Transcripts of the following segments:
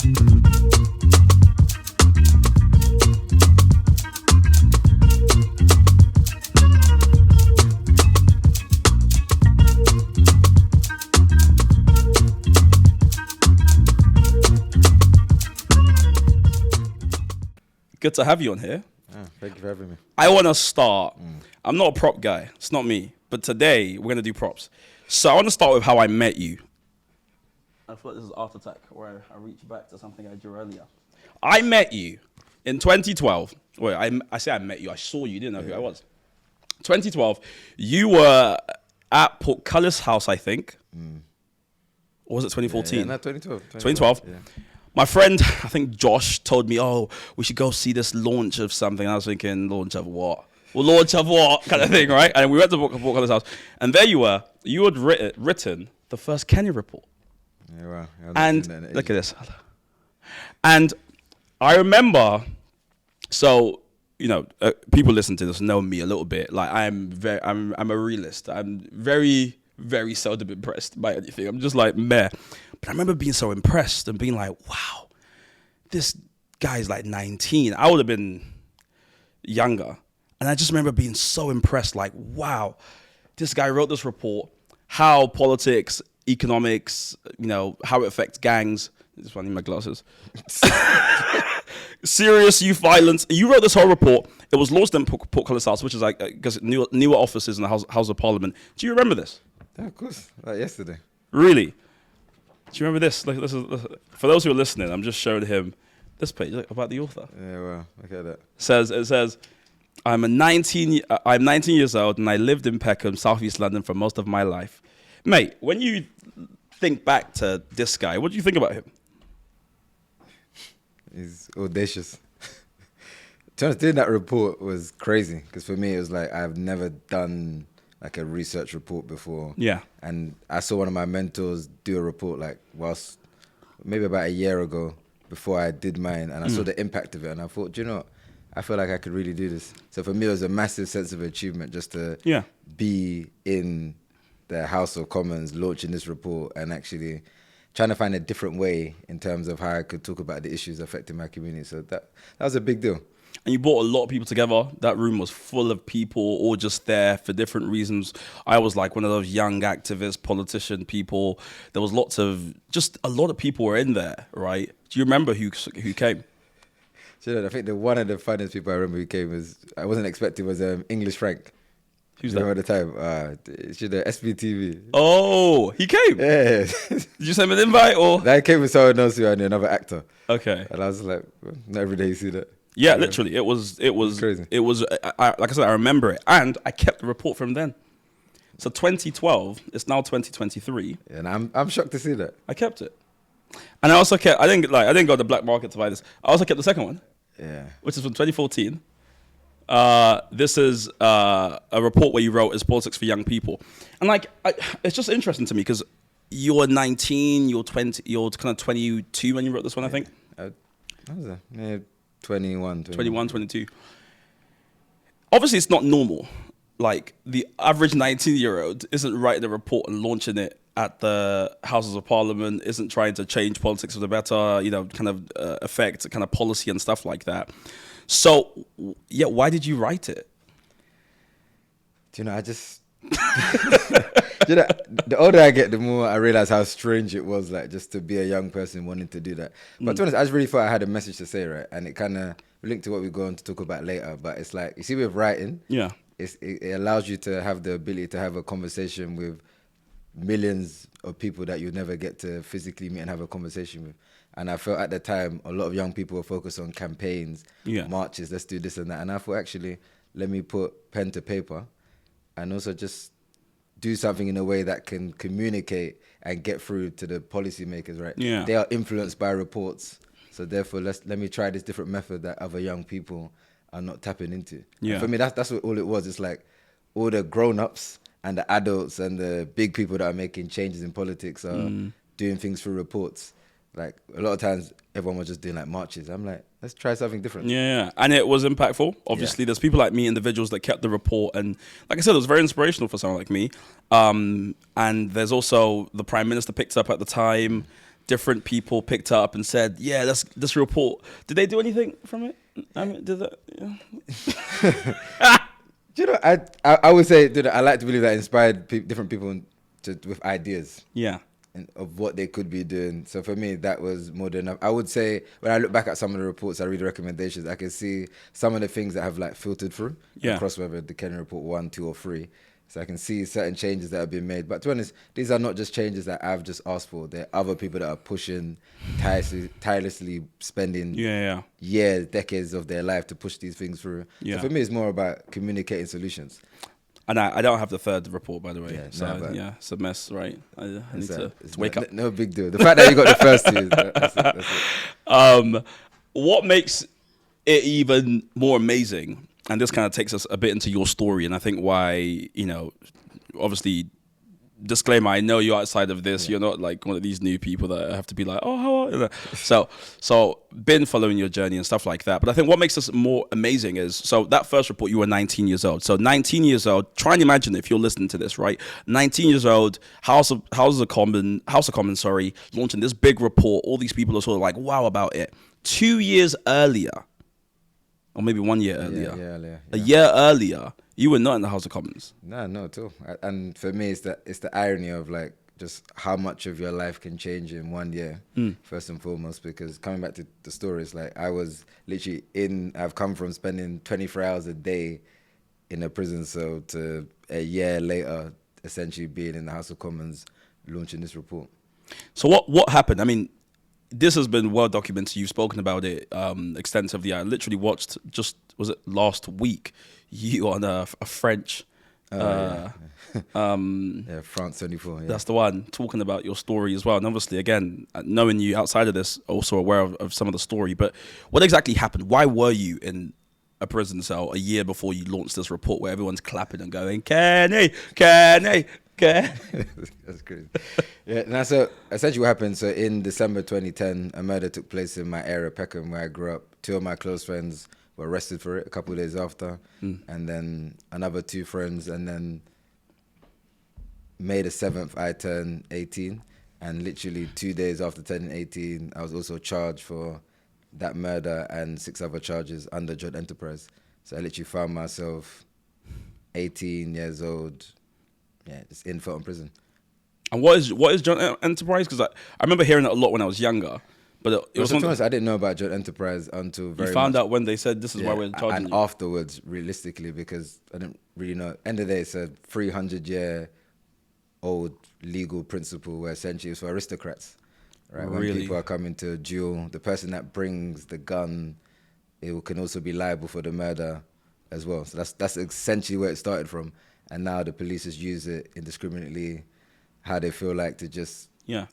Good to have you on here. Thank you for having me. I want to start. I'm not a prop guy. It's not me. But today, we're going to do props. So I want to start with how I met you. I thought this is After Attack, where I reach back to something I drew earlier. I met you in 2012. Wait, I say I met you. I saw you. Didn't know who I was. 2012, you were at Portcullis House, I think. Or was it 2014? Yeah, no, 2012. 2012. Yeah. My friend, I think Josh, told me, oh, we should go see this launch of something. I was thinking, launch of what? Well, launch of what? Kind of thing, right? And we went to Portcullis House. And there you were. You had written the first Kenya report. Yeah, wow. And look at this. And I remember, so, you know, people listen to this know me a little bit. Like, I'm a realist. I'm very, very seldom impressed by anything. I'm just like, meh. But I remember being so impressed and being like, wow, this guy's like 19. I would have been younger. And I just remember being so impressed, like, wow, this guy wrote this report, how politics, economics, you know, how it affects gangs. This is funny, my glasses. Serious youth violence. You wrote this whole report. It was launched in Portcullis House, which is like, because newer offices in the House of Parliament. Do you remember this? Yeah, of course. Like yesterday. Really? Do you remember this? Like, this is, for those who are listening, I'm just showing him this page about the author. Yeah, wow. Look at that. It says, I'm 19 years old and I lived in Peckham, Southeast London for most of my life. Mate, when you think back to this guy, what do you think about him? He's audacious. To be honest, doing that report was crazy because for me it was like I've never done like a research report before. Yeah. And I saw one of my mentors do a report like whilst maybe about a year ago before I did mine, and I saw the impact of it and I thought, do you know what? I feel like I could really do this. So for me it was a massive sense of achievement just to be in the House of Commons launching this report and actually trying to find a different way in terms of how I could talk about the issues affecting my community. So that was a big deal. And you brought a lot of people together. That room was full of people, all just there for different reasons. I was like one of those young activist, politician people. There was just a lot of people were in there, right? Do you remember who came? You know, I think one of the funniest people I remember who came I wasn't expecting was English Frank. Who's that? At the time, the SBTV. Oh, he came? Yeah. Did you send him an invite or? I came with someone else who I knew, another actor. Okay. And I was like, well, not every day you see that. Yeah, literally, it was crazy. It was like I said, I remember it, and I kept the report from then. So 2012, it's now 2023. Yeah, and I'm shocked to see that. I kept it, and I also kept. I didn't go to the black market to buy this. I also kept the second one. Yeah. Which is from 2014. This is a report where you wrote "Is Politics for Young People," and like it's just interesting to me because you were 19, you were 20, you were kind of 22 when you wrote this one, I think. What was that? Yeah, 21, 22. Obviously, it's not normal. Like, the average 19-year-old isn't writing a report and launching it at the Houses of Parliament, isn't trying to change politics for the better, you know, kind of affect kind of policy and stuff like that. So, yeah, why did you write it? Do you know, I just... you know, the older I get, the more I realize how strange it was, like, just to be a young person wanting to do that. But to be honest, I just really thought I had a message to say, right? And it kind of linked to what we're going to talk about later. But it's like, you see, with writing, it allows you to have the ability to have a conversation with millions of people that you'd never get to physically meet and have a conversation with. And I felt at the time, a lot of young people were focused on campaigns, marches, let's do this and that. And I thought, actually, let me put pen to paper and also just do something in a way that can communicate and get through to the policymakers, right? Yeah. They are influenced by reports. So therefore, let me try this different method that other young people are not tapping into. Yeah. And for me, that's what all it was. It's like all the grown-ups and the adults and the big people that are making changes in politics are doing things through reports. Like, a lot of times, everyone was just doing, like, marches. I'm like, let's try something different. Yeah, and it was impactful. Obviously, there's people like me, individuals that kept the report. And like I said, it was very inspirational for someone like me. And there's also the Prime Minister picked up at the time. different people picked up and said, "Yeah, let's report." Did they do anything from it? I mean, did that? Yeah. Do you know, I would say, dude, I like to believe that inspired different people with ideas. Yeah. And of what they could be doing. So for me, that was more than enough. I would say when I look back at some of the reports, I read the recommendations, I can see some of the things that have like filtered through across whether the Kenny report 1, 2, or 3. So I can see certain changes that have been made. But to be honest, these are not just changes that I've just asked for. There are other people that are pushing, tirelessly spending years, decades of their life to push these things through. Yeah. So for me, it's more about communicating solutions. And I don't have the third report, by the way. Yeah, so, it's a mess, right? I need to wake up. No big deal. The fact that you got the first two, that's it. What makes it even more amazing, and this kind of takes us a bit into your story, and I think why, obviously, disclaimer, I know you're outside of this. You're not like one of these new people that have to be like, oh, how are you? So been following your journey and stuff like that. But I think what makes this more amazing is, so that first report, you were 19 years old. So 19 years old, try and imagine if you're listening to this, right? 19 years old, House of Commons, launching this big report. All these people are sort of like, wow about it. 2 years earlier, or maybe 1 year earlier, a year earlier, you were not in the House of Commons. No, not at all. And for me, it's the irony of like just how much of your life can change in 1 year, first and foremost. Because coming back to the stories, like I was literally I've come from spending 24 hours a day in a prison cell to a year later, essentially being in the House of Commons, launching this report. So what happened? I mean, this has been well documented. You've spoken about it extensively. I literally watched was it last week? You on a French, France 24. Yeah. That's the one, talking about your story as well. And obviously, again, knowing you outside of this, also aware of some of the story. But what exactly happened? Why were you in a prison cell a year before you launched this report where everyone's clapping and going, Kenny? That's crazy. Yeah, now so essentially what happened, so in December 2010, a murder took place in my area, Peckham, where I grew up. 2 of my close friends were arrested for it a couple of days after, and then another 2 friends, and then May the 7th, I turned 18, and literally 2 days after turning 18, I was also charged for that murder and 6 other charges under joint enterprise. So I literally found myself 18 years old, just in Felton prison. And what is joint enterprise? Because I remember hearing it a lot when I was younger. But it was to be honest, I didn't know about joint enterprise until very You found out when they said this is why we're charging you. And afterwards, realistically, because I didn't really know. End of the day, it's a 300-year-old legal principle where essentially it's for aristocrats. Right? When people are coming to a duel, the person that brings the gun, can also be liable for the murder as well. So that's essentially where it started from. And now the police just use it indiscriminately, how they feel like to just to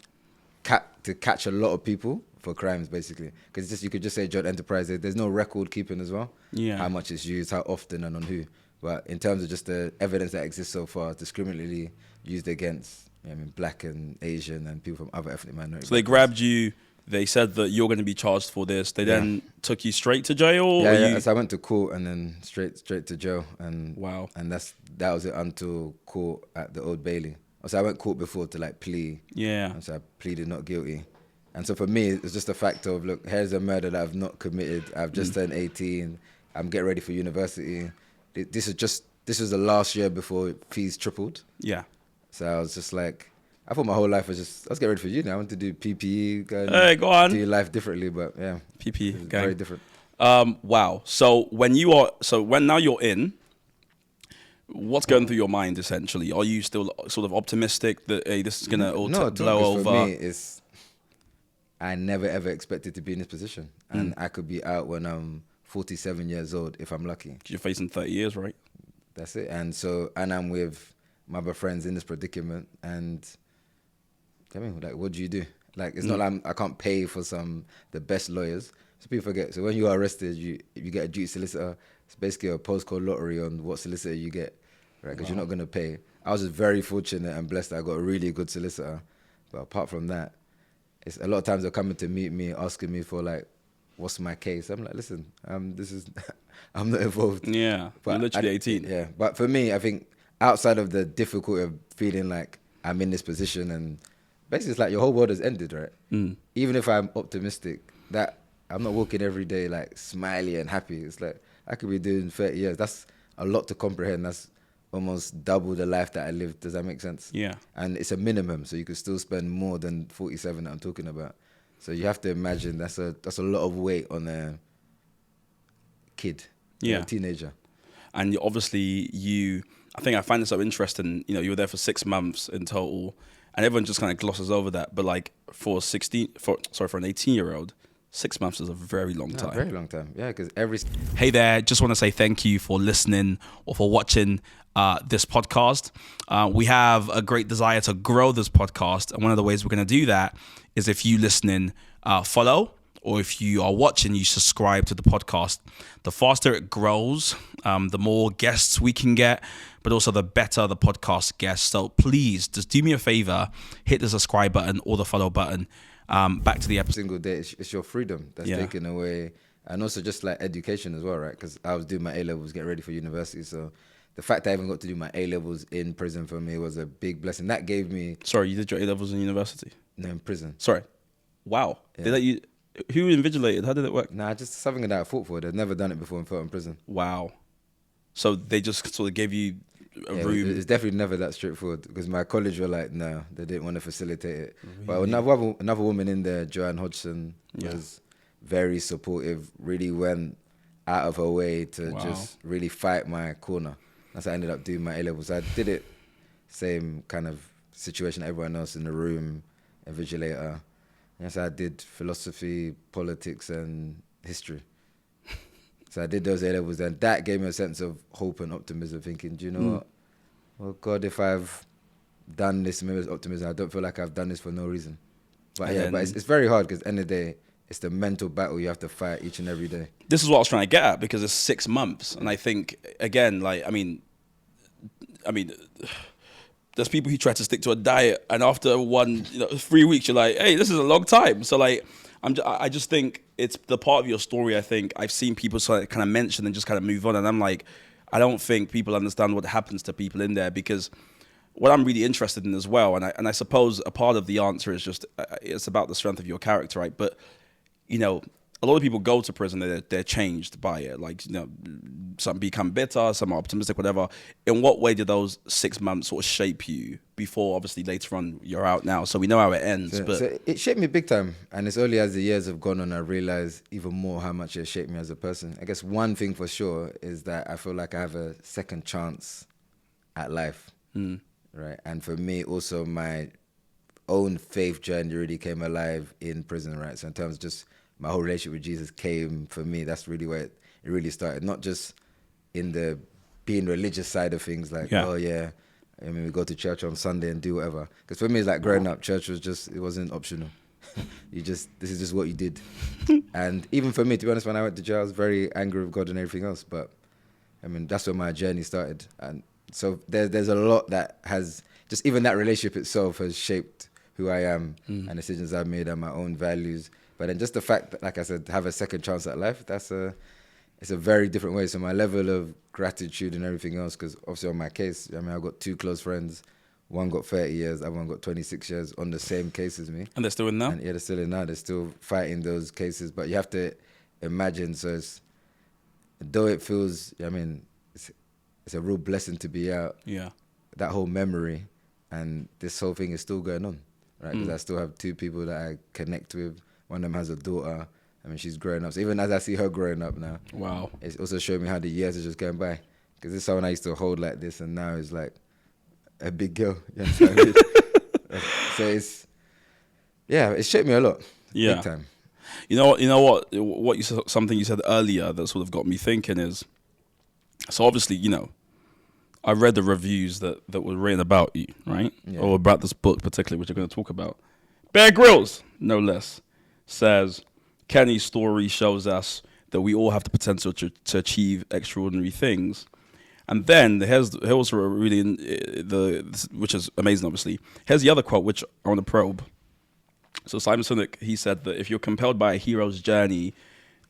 catch a lot of people for crimes, basically. Because you could just say joint enterprise. There's no record keeping as well. Yeah. How much it's used, how often, and on who. But in terms of just the evidence that exists so far, discriminately used against black and Asian and people from other ethnic minorities. So they grabbed you. They said that you're going to be charged for this. They then took you straight to jail. So I went to court and then straight to jail. And wow. And that was it until court at the Old Bailey. So I went court before to like plea. Yeah. And so I pleaded not guilty. And so for me, it's just a fact of, look, here's a murder that I've not committed. I've just turned 18. I'm getting ready for university. This was the last year before fees tripled. Yeah. So I was just like, I thought my whole life was just, let's get ready for uni. I want to do PPE, go on. Do life differently, but yeah. PPE, very different. Wow. So when now you're in, what's going through your mind essentially? Are you still sort of optimistic that this is gonna blow over? For me, I never ever expected to be in this position, and I could be out when I'm 47 years old if I'm lucky. You're facing 30 years, right? That's it. And I'm with my other friends in this predicament, and I mean, like, what do you do? Like, it's not like I can't pay for the best lawyers. So people forget. So when you are arrested, you get a duty solicitor. It's basically a postcode lottery on what solicitor you get, right? Because you're not going to pay. I was just very fortunate and blessed that I got a really good solicitor. But apart from that, it's a lot of times they're coming to meet me, asking me for like, what's my case? I'm like, listen, I'm not involved. Yeah, but you're literally 18. Yeah, but for me, I think outside of the difficulty of feeling like I'm in this position and basically it's like your whole world has ended, right? Even if I'm optimistic, that I'm not walking every day like smiley and happy. It's like I could be doing 30 years. That's a lot to comprehend. That's almost double the life that I lived. Does that make sense? Yeah. And it's a minimum, so you could still spend more than 47 that I'm talking about. So you have to imagine that's a lot of weight on a kid, a teenager. And obviously I think I find it so interesting, you know, you were there for 6 months in total, and everyone just kind of glosses over that. But like for an 18-year-old, 6 months is a very long time. Very long time. Yeah, because Hey there, just want to say thank you for listening or for watching this podcast. We have a great desire to grow this podcast, and one of the ways we're going to do that is if you listening follow, or if you are watching, you subscribe to the podcast. The faster it grows, the more guests we can get, but also the better the podcast gets. So please, just do me a favor, hit the subscribe button or the follow button. Back to the episode. Single day, it's your freedom that's taken away. And also just like education as well, right? Because I was doing my A-levels, getting ready for university. So the fact that I even got to do my A-levels in prison for me was a big blessing. That gave me... Sorry, you did your A-levels in university? No, in prison. Sorry. Wow. Yeah. Who invigilated? How did it work? Nah, just something that I fought for. They'd never done it before and felt in prison. Wow. So they just sort of gave you a room? It's definitely never that straightforward, because my college were like, no, they didn't want to facilitate it. Really? But another woman in there, Joanne Hodgson, was very supportive, really went out of her way to just really fight my corner. That's how I ended up doing my A-levels. I did it, same kind of situation everyone else in the room, invigilator. Yes, I did philosophy, politics, and history. So I did those A-levels, and that gave me a sense of hope and optimism, thinking, do you know what? Well, God, if I've done this, maybe it's optimism. I don't feel like I've done this for no reason. But but it's very hard, because at the end of the day, it's the mental battle you have to fight each and every day. This is what I was trying to get at, because it's 6 months. And I think, again, like, I mean, there's people who try to stick to a diet, and after 3 weeks, you're like, hey, this is a long time. So like, I just think it's the part of your story. I think I've seen people sort of kind of mention and just kind of move on, and I'm like, I don't think people understand what happens to people in there, because what I'm really interested in as well, and I suppose a part of the answer is just it's about the strength of your character, right? But you know, a lot of people go to prison, they're changed by it. Like, you know, some become bitter, some are optimistic, whatever. In what way did those 6 months sort of shape you before, obviously, later on, you're out now, so we know how it ends. So it shaped me big time. And it's only as the years have gone on, I realized even more how much it shaped me as a person. I guess one thing for sure is that I feel like I have a second chance at life, right? And for me, also, my own faith journey really came alive in prison, right? So in terms of just my whole relationship with Jesus came, for me, that's really where it really started. Not just in the being religious side of things, like, I mean, we go to church on Sunday and do whatever. Because for me, it's like growing up, church was just, it wasn't optional. This is just what you did. And even for me, to be honest, when I went to jail, I was very angry with God and everything else. But, I mean, that's where my journey started. And so there's a lot that has, just even that relationship itself has shaped who I am and decisions I've made and my own values. But then just the fact that, like I said, have a second chance at life, it's a very different way. So my level of gratitude and everything else, because obviously on my case, I mean, I've got 2 close friends. One got 30 years, the other one got 26 years on the same case as me. And they're still in now? And they're still in now. They're still fighting those cases. But you have to imagine, so though it feels, I mean, it's a real blessing to be out. Yeah. That whole memory and this whole thing is still going on, right? Because I still have 2 people that I connect with. One of them has a daughter. I mean, she's growing up. So even as I see her growing up now, wow, it's also showing me how the years are just going by. Because this is someone I used to hold like this, and now is like a big girl. You know what I mean? So it's shaped me a lot. Yeah. Big time. You know what you said, something you said earlier that sort of got me thinking is, so obviously, you know, I read the reviews that were written about you, right? Yeah. Or about this book particularly, which we're going to talk about. Bear Grylls, no less, says, Kenny's story shows us that we all have the potential to achieve extraordinary things. And then here's a really which is amazing, obviously. Here's the other quote, which I want to probe. So Simon Sinek, he said that if you're compelled by a hero's journey,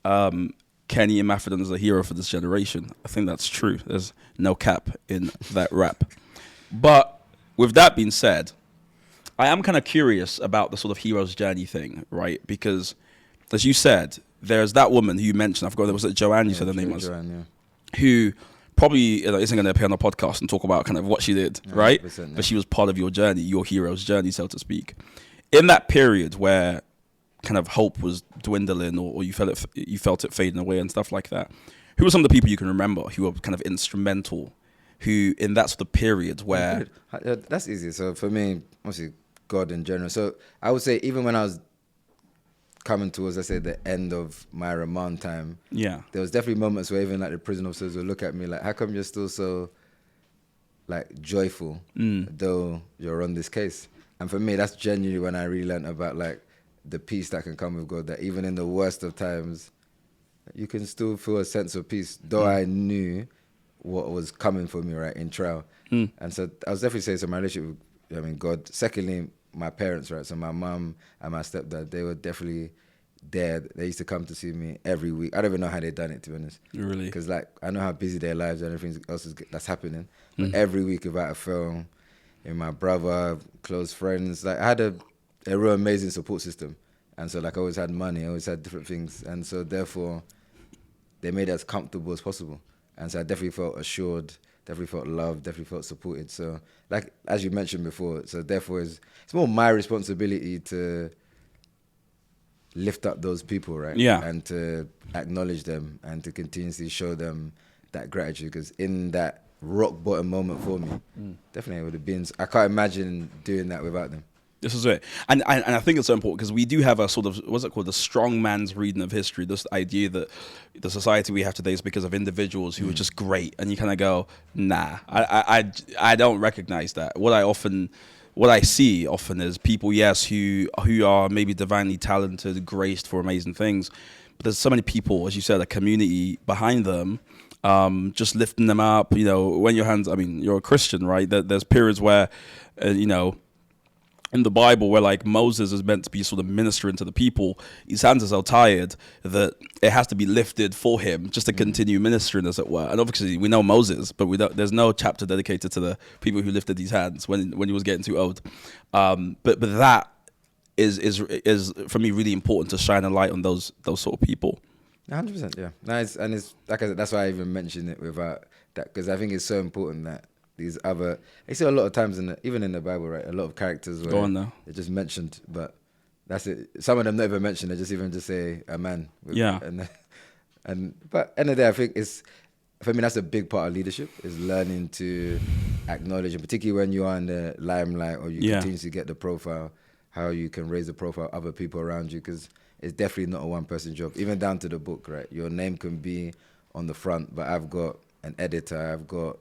Kenny Imafidon is a hero for this generation. I think that's true. There's no cap in that rap. But with that being said, I am kind of curious about the sort of hero's journey thing, right? Because, as you said, there's that woman who you mentioned. I forgot, was it Joanne? You said her name was. Joanne, Who probably isn't going to appear on the podcast and talk about kind of what she did, right? Yeah. But she was part of your journey, your hero's journey, so to speak. In that period where kind of hope was dwindling, or you felt it fading away and stuff like that, who were some of the people you can remember who were kind of instrumental, who in that sort of period where... That's easy. So for me, obviously, God in general. So I would say even when I was coming towards, let's say, the end of my remand time, yeah, there was definitely moments where even like the prison officers would look at me like, how come you're still so like joyful though you're on this case? And for me, that's genuinely when I really learned about like the peace that can come with God, that even in the worst of times, you can still feel a sense of peace, though I knew what was coming for me, right, in trial. And so I was definitely saying, so my relationship with God. Secondly, my parents, right, so my mum and my stepdad, they were definitely there. They used to come to see me every week. I don't even know how they done it, to be honest. Really? Because like, I know how busy their lives and everything else that's happening. But every week without a fail, and my brother, close friends, like I had a real amazing support system. And so like I always had money, I always had different things. And so therefore, they made it as comfortable as possible. And so I definitely felt assured, definitely felt loved, definitely felt supported. So like, as you mentioned before, so therefore it's more my responsibility to lift up those people, right? Yeah. And to acknowledge them and to continuously show them that gratitude. Because in that rock bottom moment for me, definitely it would have been, I can't imagine doing that without them. This is it. And I think it's so important because we do have a sort of, what's it called, the strong man's reading of history, this idea that the society we have today is because of individuals who are just great. And you kind of go, nah, I don't recognize that. What I see often is people, yes, who are maybe divinely talented, graced for amazing things. But there's so many people, as you said, a community behind them, just lifting them up. You know, when your hands, I mean, you're a Christian, right? There's periods where, you know, in the Bible where like Moses is meant to be sort of ministering to the people, his hands are so tired that it has to be lifted for him just to continue ministering, as it were. And obviously we know Moses, but there's no chapter dedicated to the people who lifted his hands when he was getting too old. But that is for me really important to shine a light on those sort of people. 100%, yeah. Nice, and it's like I said, that's why I even mentioned it without that, because I think it's so important that these other, I see a lot of times even in the Bible, right? A lot of characters where they're just mentioned, but that's it. Some of them not even mentioned. They just say a man. But end of the day, I think for me, that's a big part of leadership, is learning to acknowledge, and particularly when you are in the limelight or you continuously get the profile, how you can raise the profile of other people around you, because it's definitely not a one-person job. Even down to the book, right? Your name can be on the front, but I've got an editor, I've got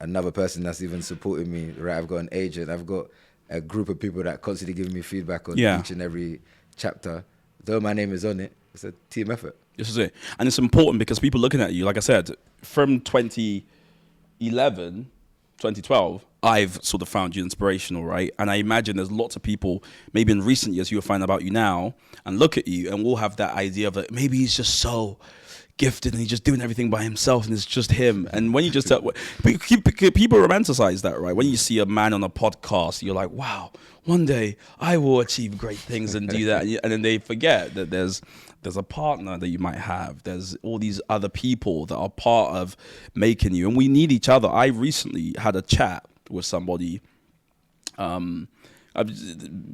another person that's even supporting me, right? I've got an agent, I've got a group of people that constantly give me feedback on each and every chapter. Though my name is on it, it's a team effort. This is it. And it's important because people looking at you, like I said, from 2011, 2012, I've sort of found you inspirational, right? And I imagine there's lots of people, maybe in recent years, who will find about you now and look at you and will have that idea of it. Maybe he's just so gifted and he's just doing everything by himself and it's just him. And when you just people romanticize that, right? When you see a man on a podcast, you're like, wow, one day I will achieve great things and do that. And then they forget that there's a partner that you might have. There's all these other people that are part of making you, and we need each other. I recently had a chat with somebody. I've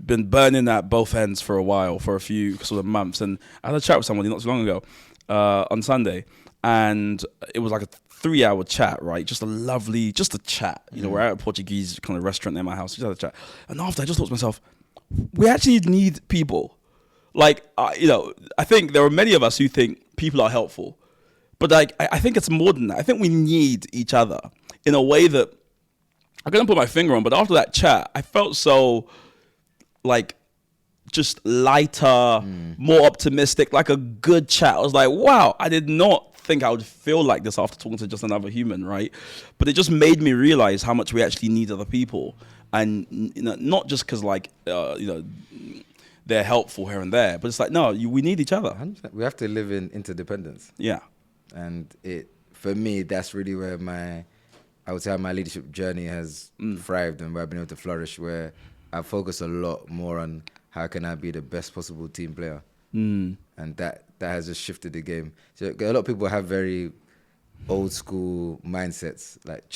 been burning at both ends for a while, for a few sort of months, and I had a chat with somebody not so long ago on Sunday, and it was like a 3-hour chat, right? Just a chat. You know, we're at a Portuguese kind of restaurant near my house. Just had a chat, and after I just thought to myself, we actually need people. Like, you know, I think there are many of us who think people are helpful, but like, I think it's more than that. I think we need each other in a way that I couldn't put my finger on, but after that chat, I felt so like just lighter, more optimistic, like a good chat. I was like, wow, I did not think I would feel like this after talking to just another human, right? But it just made me realize how much we actually need other people. And, you know, not just because like, you know, they're helpful here and there, but it's like, no, we need each other. 100%. We have to live in interdependence. Yeah. And for me, that's really where I would say my leadership journey has thrived and where I've been able to flourish, where I focus a lot more on how can I be the best possible team player, Mm. and that has just shifted the game. So a lot of people have very old school mindsets, like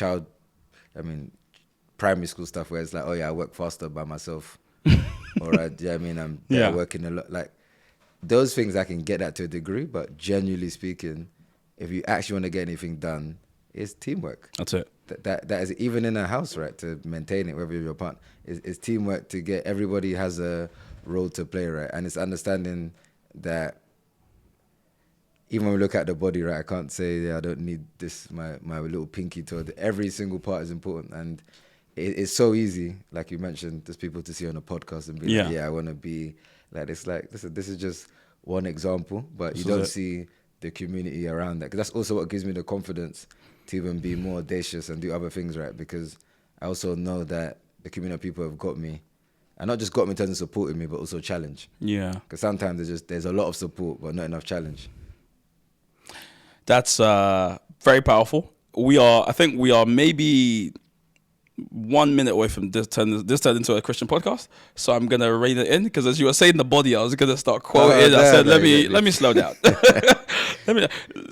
primary school stuff, where it's like, oh yeah, I work faster by myself, or I'm better working a lot. Like those things, I can get that to a degree, but genuinely speaking, if you actually want to get anything done, it's teamwork. That's it. That is, even in a house, right? To maintain it, whether you're your partner, is teamwork. To get everybody has a role to play, right? And it's understanding that even when we look at the body, right? I can't say I don't need this my little pinky toe. Every single part is important, and it's so easy, like you mentioned, there's people to see on a podcast and be like, yeah, I want to be like this. Like this is just one example, but you don't see the community around that, because that's also what gives me the confidence to even be more audacious and do other things, right? Because I also know that the community of people have got me, and not just got me in terms of supporting me, but also challenge. Yeah. Because sometimes there's a lot of support, but not enough challenge. That's very powerful. I think we are maybe 1 minute away from this turned into a Christian podcast. So I'm gonna rein it in, because as you were saying the body, I was gonna start quoting. I said, let me slow down.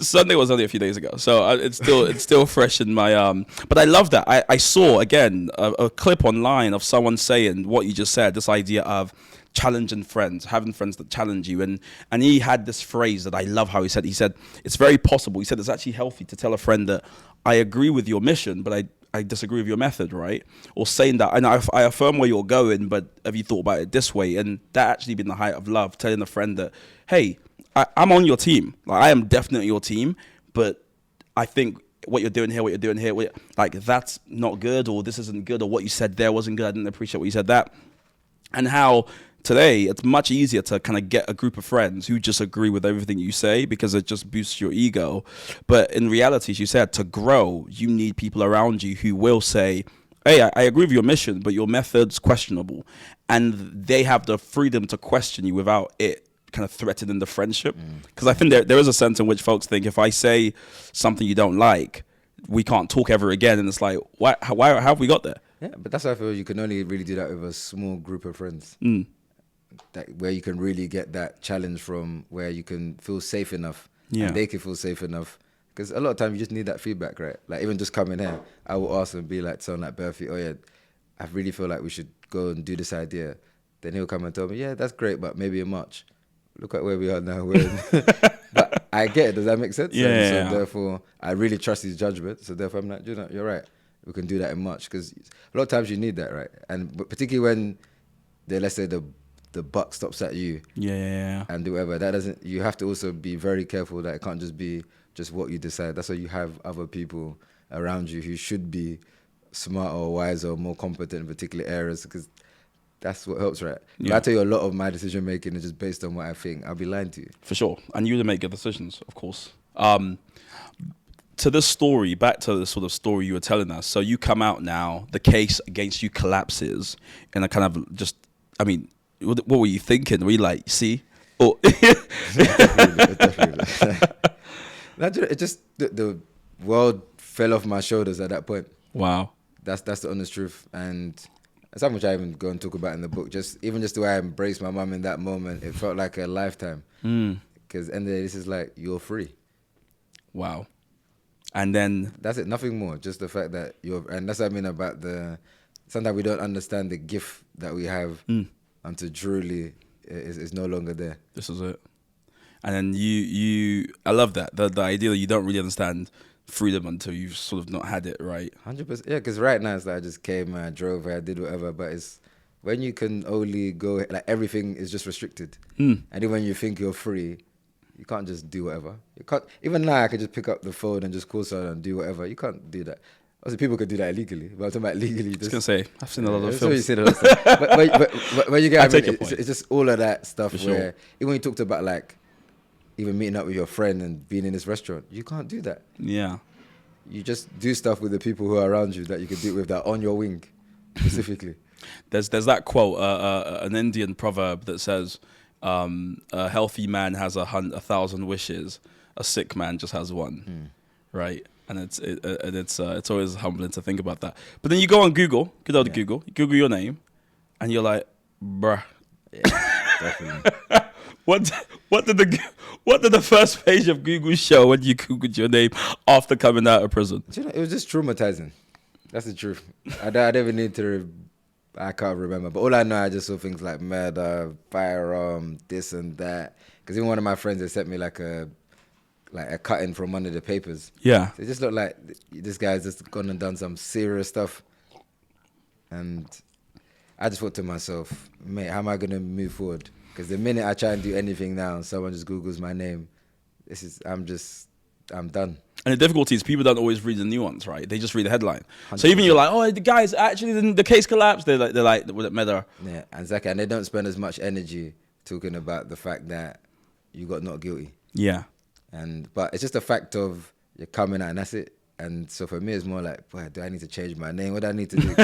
Sunday was only a few days ago, so it's still fresh in my But I love that. I saw again a clip online of someone saying what you just said. This idea of challenging friends, having friends that challenge you, and he had this phrase that I love how he said it's very possible. He said it's actually healthy to tell a friend that I agree with your mission, but I disagree with your method, right? Or saying that, and I affirm where you're going, but have you thought about it this way? And that actually been the height of love, telling a friend that, hey, I'm on your team. Like, I am definitely your team, but I think what you're doing here, like, that's not good, or this isn't good, or what you said there wasn't good. I didn't appreciate what you said that. And how today it's much easier to kind of get a group of friends who just agree with everything you say, because it just boosts your ego. But in reality, as you said, to grow, you need people around you who will say, hey, I agree with your mission, but your method's questionable. And they have the freedom to question you without it kind of threatening the friendship. Because I think there is a sense in which folks think, if I say something you don't like, we can't talk ever again. And it's like, why how have we got there? Yeah, but that's why I feel you can only really do that with a small group of friends. Where you can really get that challenge from, where you can feel safe enough, and they can feel safe enough. Because a lot of times you just need that feedback, right? Like, even just coming here, I will ask and be like, someone like Bertie, oh yeah, I really feel like we should go and do this idea. Then he'll come and tell me, yeah, that's great, but maybe in March. Look at where we are now. But I get it. Does that make sense? Yeah. So therefore, I really trust his judgment. So therefore, I'm like, you're right. We can do that in March, because a lot of times you need that, right? And particularly when let's say the buck stops at you, and do whatever. That doesn't. You have to also be very careful that it can't just be just what you decide. That's why you have other people around you who should be smarter or wiser or more competent in particular areas, because that's what helps, right? If I tell you a lot of my decision making is just based on what I think, I'll be lying to you. For sure. And you to make good decisions, of course. To this story, back to the sort of story you were telling us. So you come out now, the case against you collapses, and I kind of just, I mean, what were you thinking? Were you like, see? Or Definitely. It just, the world fell off my shoulders at that point. Wow. That's the honest truth. And something which I even go and talk about in the book, just the way I embraced my mum in that moment, it felt like a lifetime. Because at the end of the day, this is like, you're free. Wow. And then that's it, nothing more. Just the fact that and that's what I mean about sometimes we don't understand the gift that we have until truly is no longer there. This is it. And then I love that. The idea that you don't really understand freedom until you've sort of not had it, right? 100%. Yeah, because right now it's like I just came, I drove, I did whatever, but it's when you can only go, like, everything is just restricted. And even when you think you're free, you can't just do whatever. You can't. Even now, I could just pick up the phone and just call someone and do whatever. You can't do that. Obviously, people could do that illegally, but I'm talking about legally. I was gonna say, I've seen a lot of films. You see a lot of stuff. but you get, it's just all of that stuff. For where sure. even when you talked about, like, even meeting up with your friend and being in this restaurant, you can't do that. Yeah. You just do stuff with the people who are around you that you can do it with, that on your wing, specifically. There's that quote, an Indian proverb that says, a healthy man has 1,000 wishes, a sick man just has one, right? And it's always humbling to think about that. But then you go on Google, good old Google, you Google your name, and you're like, bruh. Yeah, definitely. What did the first page of Google show when you googled your name after coming out of prison? Do you know, it was just traumatizing. That's the truth. I don't even need to. I can't remember, but all I know, I just saw things like murder, firearm, this and that. Because even one of my friends, they sent me like a cutting from one of the papers. Yeah. So it just looked like this guy's just gone and done some serious stuff. And I just thought to myself, mate, how am I going to move forward? Because the minute I try and do anything now, and someone just Googles my name, I'm done. And the difficulty is people don't always read the nuance, right? They just read the headline. 100%. So even you're like, oh, the guys actually the case collapsed. They're like, will it matter? Yeah, exactly. And they don't spend as much energy talking about the fact that you got not guilty. Yeah. But it's just a fact of you're coming out and that's it. And so for me, it's more like, boy, do I need to change my name? What do I need to do?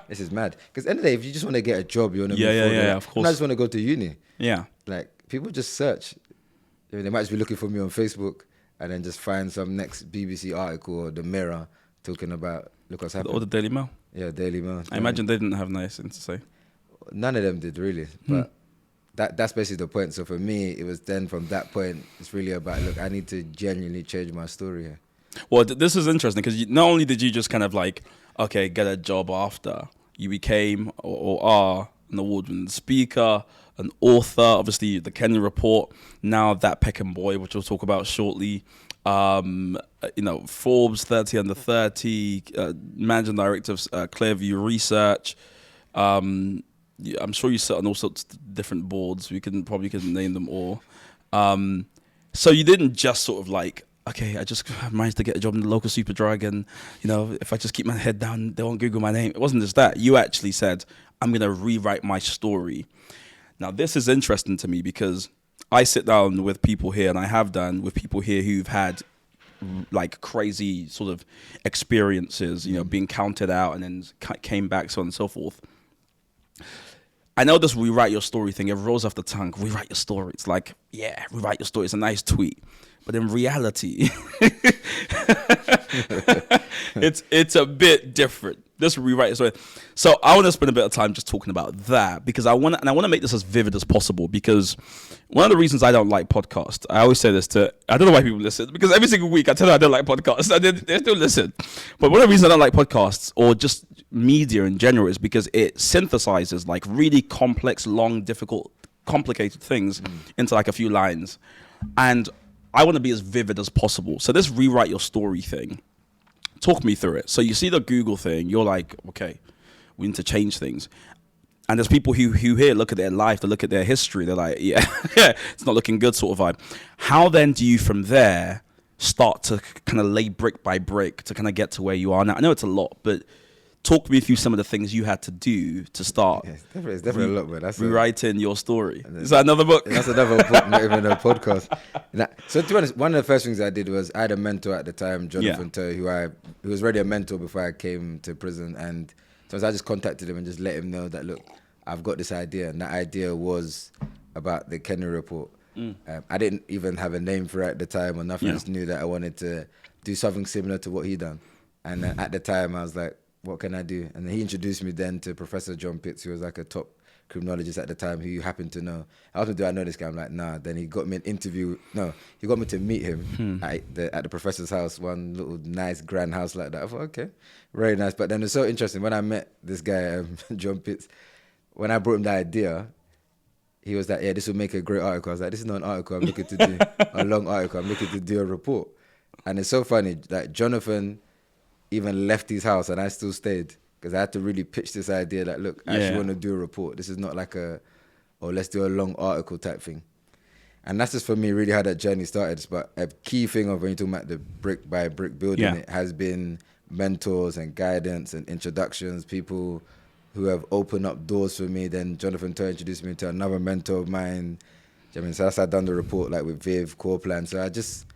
This is mad. Because at the end of the day, if you just want to get a job, you want to move forward. Yeah, of course. I just want to go to uni. Yeah. Like, people just search. I mean, they might just be looking for me on Facebook and then just find some next BBC article or The Mirror talking about, look what's happening. Or the Daily Mail. Yeah, Daily Mail. I imagine they didn't have nice things to say. None of them did, really. But that's basically the point. So for me, it was then from that point, it's really about, look, I need to genuinely change my story here. Well, this is interesting because not only did you just kind of like, okay, get a job after, you became or are an award-winning speaker, an author, obviously the Kenny Report, now that Peckham Boy, which we'll talk about shortly. Forbes 30 under 30, managing director of Clearview Research. I'm sure you sit on all sorts of different boards. We probably couldn't name them all. So you didn't just sort of like, okay, I just managed to get a job in the local Superdrug, and if I just keep my head down, they won't Google my name. It wasn't just that. You actually said, I'm going to rewrite my story. Now, this is interesting to me because I sit down with people here, and I have done with people here who've had like crazy sort of experiences, being counted out and then came back, so on and so forth. I know this rewrite your story thing, it rolls off the tongue. Rewrite your story. It's like, yeah, rewrite your story. It's a nice tweet. But in reality, it's a bit different. This rewrite your story. So I want to spend a bit of time just talking about that because I want to make this as vivid as possible, because one of the reasons I don't like podcasts, I always say this I don't know why people listen, because every single week I tell them I don't like podcasts and they still listen. But one of the reasons I don't like podcasts or just media in general is because it synthesizes like really complex, long, difficult, complicated things into like a few lines. And I want to be as vivid as possible. So this rewrite your story thing, talk me through it. So you see the Google thing, you're like, okay, we need to change things. And there's people who here look at their life, they look at their history, they're like, yeah, it's not looking good sort of vibe. How then do you from there start to kind of lay brick by brick to kind of get to where you are now? I know it's a lot, but talk me through some of the things you had to do to start. Yeah, it's definitely a lot, but that's rewriting your story. Is that another book? That's another book, not even a podcast. So to be honest, one of the first things I did was I had a mentor at the time, Jonathan Toe, who was already a mentor before I came to prison, and so I just contacted him and just let him know that, look, I've got this idea, and that idea was about the Kenny Report. I didn't even have a name for it at the time or nothing. I just knew that I wanted to do something similar to what he done, and at the time I was like, what can I do? And he introduced me then to Professor John Pitts, who was like a top criminologist at the time, who you happen to know. I was like, do I know this guy? I'm like, nah. Then he got me an interview. No, he got me to meet him at the professor's house, one little nice grand house like that. I thought, okay, very nice. But then it's so interesting. When I met this guy, John Pitts, when I brought him the idea, he was like, yeah, this will make a great article. I was like, this is not an article I'm looking to do, a long article. I'm looking to do a report. And it's so funny, like Jonathan even left his house and I still stayed because I had to really pitch this idea that, look, I actually want to do a report. This is not like let's do a long article type thing. And that's just for me really how that journey started. But a key thing of when you're talking about the brick by brick building, it has been mentors and guidance and introductions, people who have opened up doors for me. Then Jonathan Toe introduced me to another mentor of mine. So that's how I done the report like with Viv, Core Plan. So I just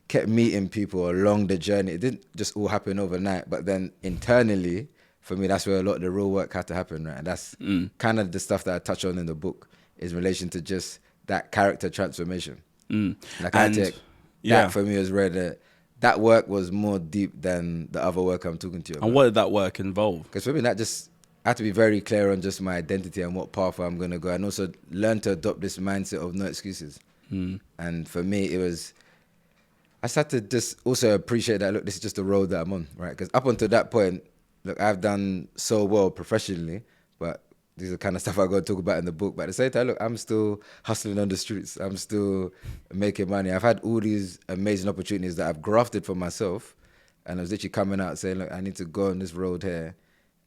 kept meeting people along the journey. It didn't just all happen overnight, but then internally, for me, that's where a lot of the real work had to happen, right? And that's kind of the stuff that I touch on in the book, is in relation to just that character transformation. Like that for me was where that work was more deep than the other work I'm talking to you about. And what did that work involve? Because for me, I have to be very clear on just my identity and what path I'm going to go, and also learn to adopt this mindset of no excuses. And for me, I started to just also appreciate that, look, this is just the road that I'm on, right? Because up until that point, look, I've done so well professionally, but these are the kind of stuff I got to talk about in the book. But at the same time, look, I'm still hustling on the streets. I'm still making money. I've had all these amazing opportunities that I've grafted for myself. And I was literally coming out saying, look, I need to go on this road here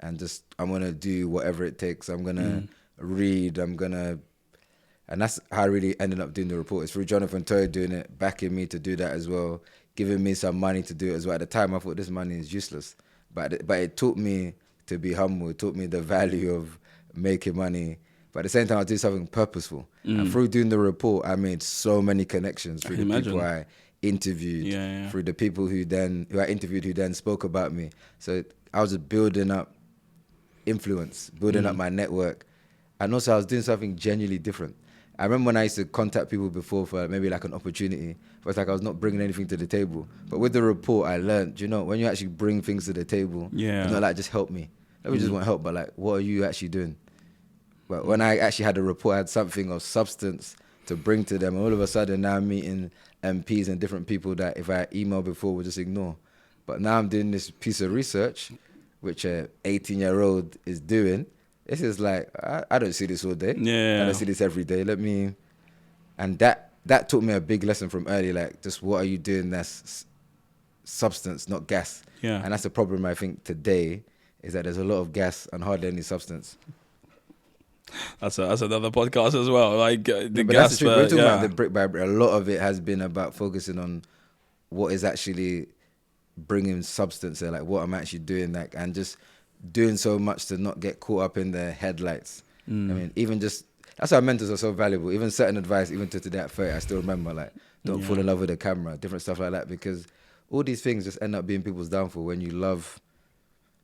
and just, I'm going to do whatever it takes. I'm going to read. And that's how I really ended up doing the report. It's through Jonathan Toy doing it, backing me to do that as well, giving me some money to do it as well. At the time, I thought this money is useless. But it taught me to be humble. It taught me the value of making money. But at the same time, I did something purposeful. And through doing the report, I made so many connections through the people I interviewed, through the people who I interviewed who then spoke about me. So I was just building up influence, building up my network. And also I was doing something genuinely different. I remember when I used to contact people before for maybe like an opportunity, but it's like I was not bringing anything to the table. But with the report, I learned, when you actually bring things to the table, it's not like just help me. Let me just want help, but like, what are you actually doing? But when I actually had a report, I had something of substance to bring to them. All of a sudden, now I'm meeting MPs and different people that if I emailed before would just ignore. But now I'm doing this piece of research, which an 18-year-old is doing. This is like, I don't see this all day. I don't see this every day. And that taught me a big lesson from early, like just what are you doing that's substance, not gas. And that's the problem I think today, is that there's a lot of gas and hardly any substance. That's another podcast as well. Like the but gas. That's the truth. We're talking about the brick by brick. A lot of it has been about focusing on what is actually bringing substance there, like what I'm actually doing, like, and just doing so much to not get caught up in the headlights. I mean, even just, that's why mentors are so valuable. Even certain advice, even to today at 30, I still remember, like, don't fall in love with the camera, different stuff like that, because all these things just end up being people's downfall when you love,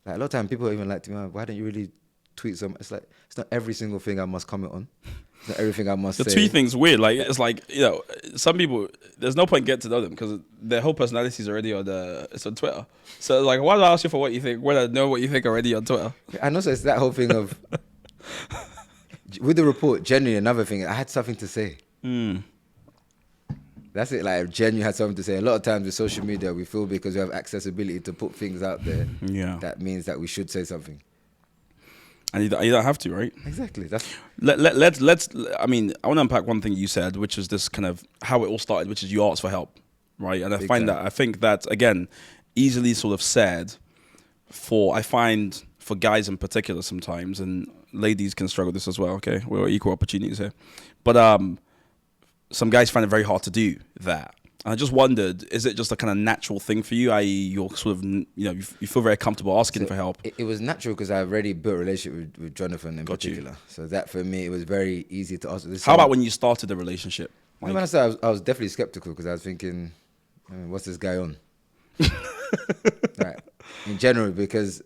like, a lot of time people are even like to me, why don't you really tweet some? It's like, it's not every single thing I must comment on. It's not everything I must say. The tweet thing's weird. Like, it's like, some people, there's no point getting to know them because their whole personality is already it's on Twitter. So like, why do I ask you for what you think when I know what you think already on Twitter? And also it's that whole thing of, with the report, genuinely another thing, I had something to say. That's it, like, I genuinely had something to say. A lot of times with social media, we feel because we have accessibility to put things out there, that means that we should say something. And you don't have to, right? Exactly. Let's. I mean, I want to unpack one thing you said, which is this kind of how it all started, which is you asked for help, right? And I think that again, easily sort of said. I find for guys in particular sometimes, and ladies can struggle with this as well. Okay, we're equal opportunities here, but some guys find it very hard to do that. And I just wondered, is it just a kind of natural thing for you? I.e., you're sort of, you feel very comfortable asking for help. It was natural because I already built a relationship with Jonathan in particular. So that for me, it was very easy to ask. How about when you started the relationship? Like, when I started, I was definitely skeptical because I was thinking, what's this guy on? Right. In general, because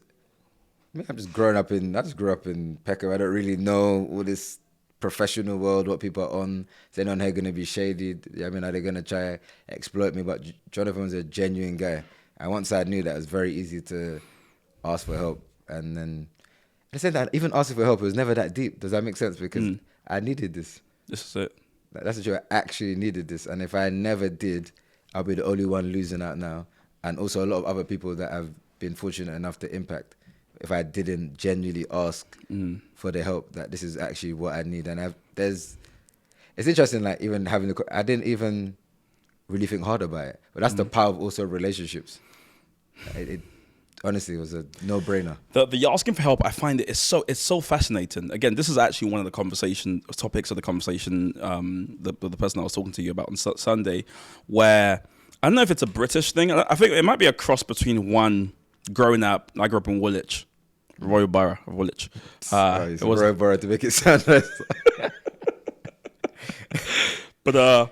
I just grew up in Peckham. I don't really know all this professional world, what people are on. Is anyone here going to be shaded? I mean, are they going to try exploit me? But Jonathan was a genuine guy. And once I knew that, it was very easy to ask for help. And then I said that even asking for help, it was never that deep. Does that make sense? Because I needed this. This is it. That's the truth. I actually needed this. And if I never did, I'll be the only one losing out now. And also a lot of other people that I've been fortunate enough to impact. If I didn't genuinely ask for the help, that this is actually what I need. And it's interesting, like, even having I didn't even really think hard about it. But that's the power of also relationships. It honestly was a no-brainer. The asking for help, I find it's so fascinating. Again, this is actually one of the topics of the conversation, the person I was talking to you about on Sunday, where I don't know if it's a British thing. I think it might be a cross between one growing up. I grew up in Woolwich. Royal Borough of Woolwich. It was Royal Borough to make it sound nice. But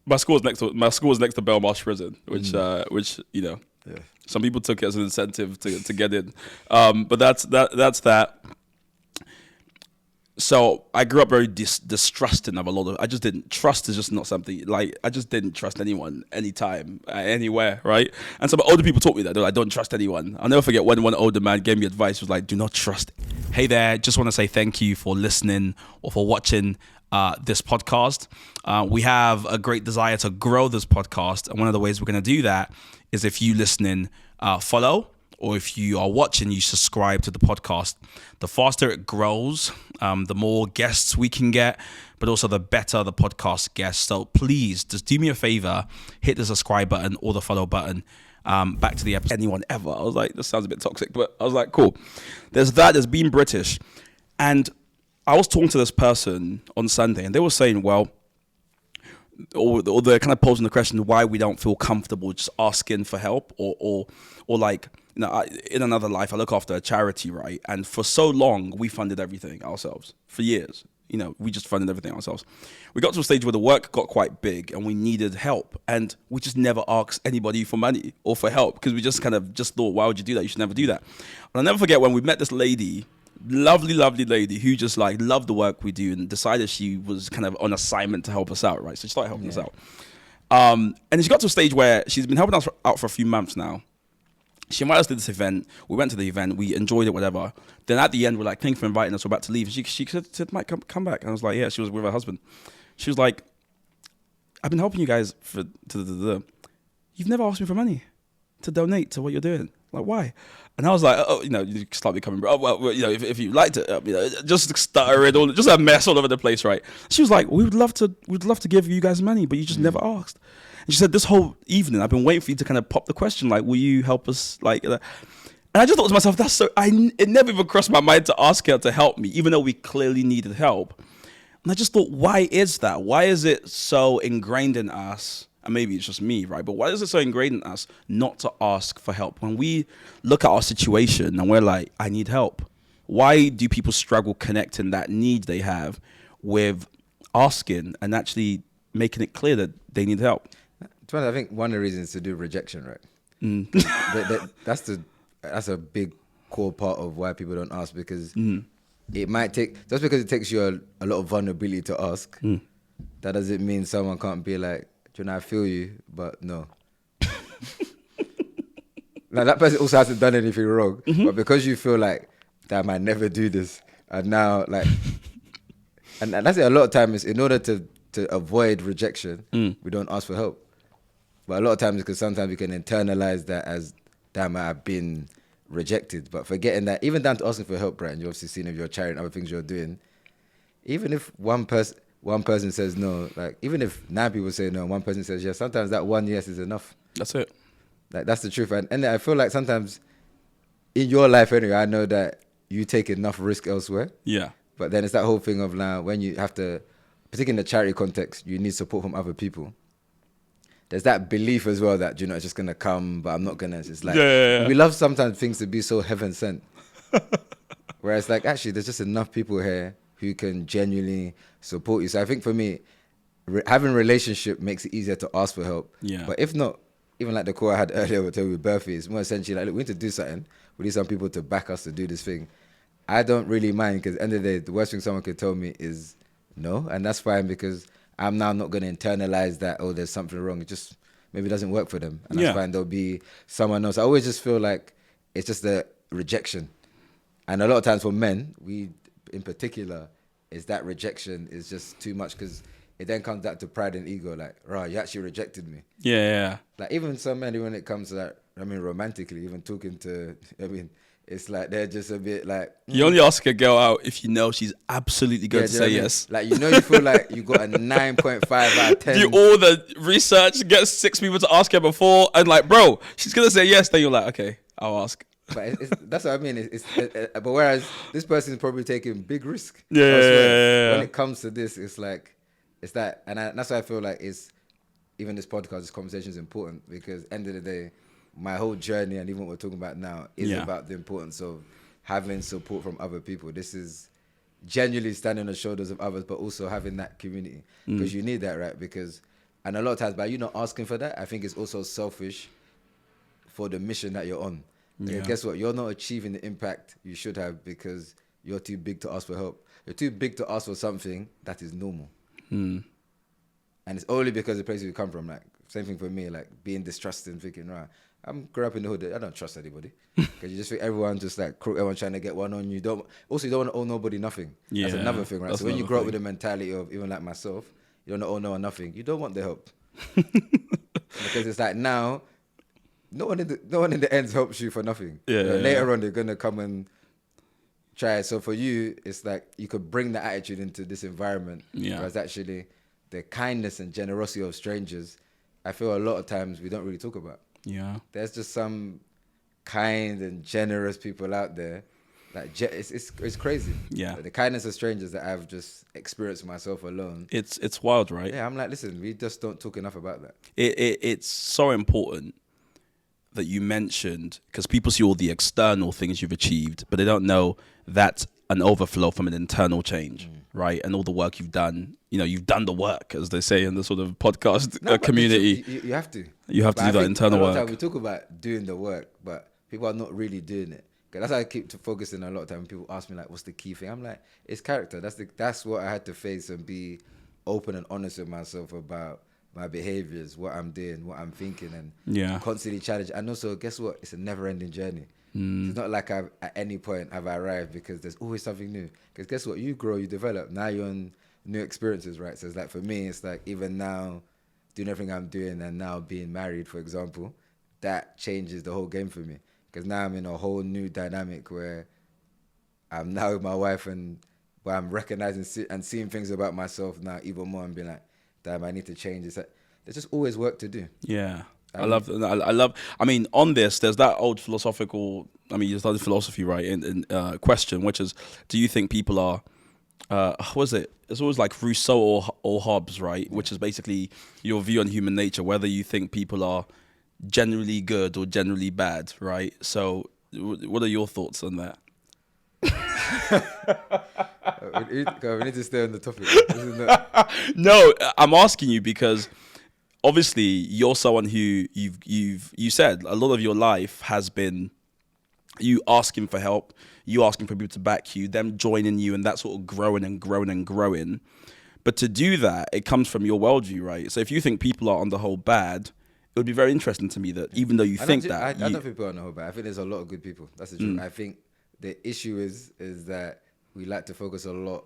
my school was next to Belmarsh Prison, which some people took it as an incentive to get in. But that's that. So I grew up very distrusting of a lot of. I just didn't trust is just not something like I just didn't trust anyone, anytime, anywhere, right? And some older people taught me that. They're like, don't trust anyone. I'll never forget when one older man gave me advice. Was like, do not trust Hey there, just want to say thank you for listening or for watching this podcast. We have a great desire to grow this podcast, and one of the ways we're going to do that is if you listening follow, or if you are watching, you subscribe to the podcast. The faster it grows, the more guests we can get, but also the better the podcast gets. So please, just do me a favor, hit the subscribe button or the follow button. Back to the episode. Anyone ever? I was like, this sounds a bit toxic, but I was like, cool. There's being British. And I was talking to this person on Sunday, and they were saying, well, or they're kind of posing the question why we don't feel comfortable just asking for help, or like, you know, in another life, I look after a charity, right? And for so long, we funded everything ourselves for years. You know, we just funded everything ourselves. We got to a stage where the work got quite big and we needed help. And we just never asked anybody for money or for help, because we just kind of just thought, why would you do that? You should never do that. And I'll never forget when we met this lady, lovely lady, who just like loved the work we do and decided she was kind of on assignment to help us out, right? So she started helping us out. And she got to a stage where she's been helping us out for a few months now. She invited us to this event. We went to the event. We enjoyed it, whatever. Then at the end, we're like, thanks for inviting us. We're about to leave. And she said, Mike, come back. And I was like, yeah, she was with her husband. She was like, I've been helping you guys for, you've never asked me for money to donate to what you're doing. Like, why? And I was like, oh, you know, you start becoming, oh, well, you know, if you liked it, you know, just stuttering, just a mess all over the place, right? She was like, we'd love to give you guys money, but you just never asked. And she said, this whole evening, I've been waiting for you to kind of pop the question, like, will you help us, like, and I just thought to myself, it never even crossed my mind to ask her to help me, even though we clearly needed help. And I just thought, why is that? Why is it so ingrained in us? And maybe it's just me, right? But why is it so ingrained in us not to ask for help? When we look at our situation and we're like, I need help. Why do people struggle connecting that need they have with asking and actually making it clear that they need help? I think one of the reasons is to do rejection, right? That's a big core part of why people don't ask, because it might take, just because it takes you a lot of vulnerability to ask, that doesn't mean someone can't be like, do you know, I feel you, but no. Now that person also hasn't done anything wrong, but because you feel like, that I might never do this, and now like, and that's it. A lot of times, in order to avoid rejection, we don't ask for help. But a lot of times, because sometimes we can internalize that as, damn, I've been rejected. But forgetting that, even down to asking for help, right? And you've obviously seen if you're charity and other things you're doing, even if one person says no, like even if 9 people say no, and one person says yes, sometimes that one yes is enough. That's it. Like that's the truth. And I feel like sometimes in your life anyway, I know that you take enough risk elsewhere. Yeah. But then it's that whole thing of now when you have to, particularly in the charity context, you need support from other people. There's that belief as well that, you know, it's just going to come, but I'm not going to. It's like, we love sometimes things to be so heaven sent. Whereas like, actually, there's just enough people here who can genuinely support you. So I think for me, having a relationship makes it easier to ask for help. Yeah. But if not, even like the call I had earlier with Berthy, it's more essentially like, look, we need to do something. We need some people to back us to do this thing. I don't really mind, because at the end of the day, the worst thing someone could tell me is no. And that's fine, because I'm now not going to internalize that, oh, there's something wrong. It just maybe doesn't work for them. And that's fine. There'll be someone else. I always just feel like it's just a rejection. And a lot of times for men, we in particular, is that rejection is just too much, because it then comes back to pride and ego. Like, right, you actually rejected me. Yeah. Like even some men, when it comes to that, I mean, romantically, even talking to, I mean, it's like they're just a bit like... You only ask a girl out if you know she's absolutely going to say yes. Like, you know, you feel like you got a 9.5 out of 10. Do all the research, get 6 people to ask her before, and like, bro, she's going to say yes. Then you're like, okay, I'll ask. But that's what I mean. But whereas this person is probably taking big risk. Yeah. When it comes to this, it's like, it's that. And that's why I feel like even this podcast, this conversation is important, because end of the day, my whole journey and even what we're talking about now is about the importance of having support from other people. This is genuinely standing on the shoulders of others, but also having that community, because you need that, right? And a lot of times by you not asking for that, I think it's also selfish for the mission that you're on. Yeah. Guess what? You're not achieving the impact you should have because you're too big to ask for help. You're too big to ask for something that is normal. And it's only because the place you come from, like same thing for me, like being distrusting, thinking, right, I'm grew up in the hood. I don't trust anybody because you just think everyone just like crook, everyone trying to get one on you. You don't want to owe nobody nothing. That's Yeah, another thing, right? that's So when you another grow up thing. with the mentality of even like myself, you don't owe no one nothing. You don't want the help because it's like now, no one in the end helps you for nothing. Yeah, yeah, later on, they're gonna come and try it. So for you, it's like you could bring the attitude into this environment. Yeah. Whereas actually, the kindness and generosity of strangers, I feel a lot of times we don't really talk about. Yeah. There's just some kind and generous people out there. Like it's crazy. Yeah. Like the kindness of strangers that I've just experienced myself alone. It's wild, right? Yeah, I'm like, listen, we just don't talk enough about that. It's so important that you mentioned, because people see all the external things you've achieved, but they don't know that's an overflow from an internal change, right? And all the work you've done, you've done the work, as they say in the sort of podcast No, but community. you have to. You have to But do I that think internal a lot of work. time we talk about doing the work, but people are not really doing it. 'Cause that's how I keep focusing a lot of time. People ask me like, "What's the key thing?" I'm like, "It's character." That's what I had to face and be open and honest with myself about my behaviors, what I'm doing, what I'm thinking, and Yeah. constantly challenge. And also, guess what? It's a never-ending journey. It's not like at any point have I arrived, because there's always something new. Because guess what? You grow, you develop. Now you're on new experiences, right? So it's like for me, it's like even now, doing everything I'm doing and now being married, for example, that changes the whole game for me. Because now I'm in a whole new dynamic where I'm now with my wife, and but I'm recognizing and seeing things about myself now even more and being like, damn, I need to change this. There's just always work to do. Yeah. I love, on this, there's that old philosophical, you studied philosophy, right? In question, which is, do you think people are, what is it? It's always like Rousseau or Hobbes, right? Which is basically your view on human nature, whether you think people are generally good or generally bad, right? So what are your thoughts on that? We need to stay on the topic. No, I'm asking you because obviously you're someone who you said a lot of your life has been you asking for help, you asking for people to back you, them joining you, and that sort of growing and growing and growing. But to do that, it comes from your worldview, right? So if you think people are on the whole bad, it would be very interesting to me that even though you think that... I don't think people are on the whole bad. I think there's a lot of good people. That's the truth. I think the issue is that we like to focus a lot,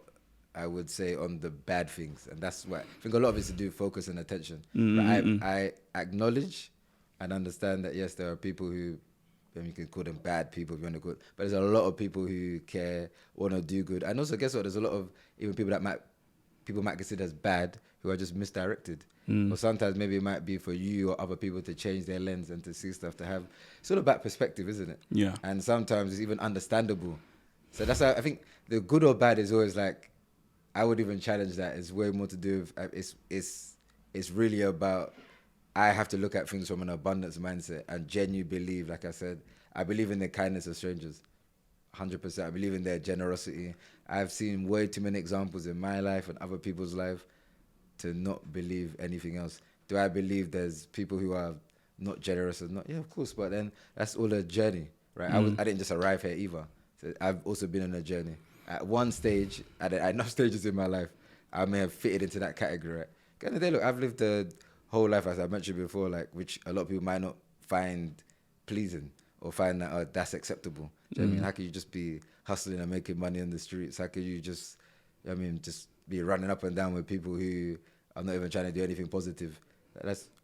I would say, on the bad things. And that's what I think a lot of it's to do with focus and attention. But I acknowledge and understand that, yes, there are people who, you can call them bad people if you want to call it, but there's a lot of people who care, want to do good. And also, guess what? There's a lot of even people that people might consider as bad who are just misdirected. Or sometimes maybe it might be for you or other people to change their lens and to see stuff, to have sort of about perspective, isn't it? Yeah. And sometimes it's even understandable. So that's how I think the good or bad is always like, I would even challenge that. It's way more to do with, it's really about, I have to look at things from an abundance mindset and genuinely believe, like I said, I believe in the kindness of strangers. 100%. I believe in their generosity. I've seen way too many examples in my life and other people's life to not believe anything else. Do I believe there's people who are not generous or not? Yeah, of course. But then that's all a journey, right? I didn't just arrive here either. So I've also been on a journey. At one stage, at enough stages in my life, I may have fitted into that category. Right? At the end of the day, look, I've lived a whole life, as I mentioned before, like which a lot of people might not find pleasing or find that that's acceptable. Do you know what I mean? How can you just be hustling and making money on the streets? How can you just, just be running up and down with people who are not even trying to do anything positive?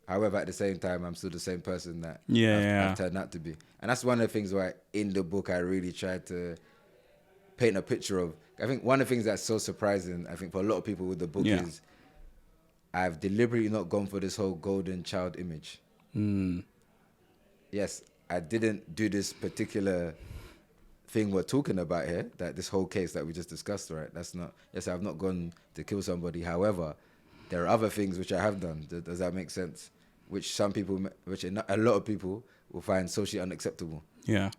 However, at the same time, I'm still the same person that I've turned out to be. And that's one of the things why in the book I really tried to paint a picture of. I think one of the things that's so surprising, I think for a lot of people with the book is I've deliberately not gone for this whole golden child image. Yes, I didn't do this particular thing we're talking about here, that this whole case that we just discussed, right? Yes, I've not gone to kill somebody. However, there are other things which I have done. Does that make sense? Which a lot of people will find socially unacceptable. Yeah.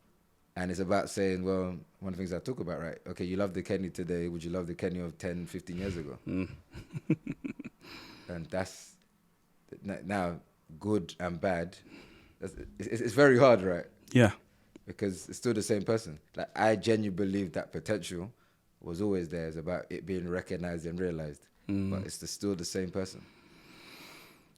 And it's about saying, well, one of the things I talk about, right? Okay, you love the Kenny today. Would you love the Kenny of 10, 15 years ago? And that's now good and bad. It's very hard, right? Yeah. Because it's still the same person. Like I genuinely believe that potential was always there. It's about it being recognized and realized. But it's still the same person.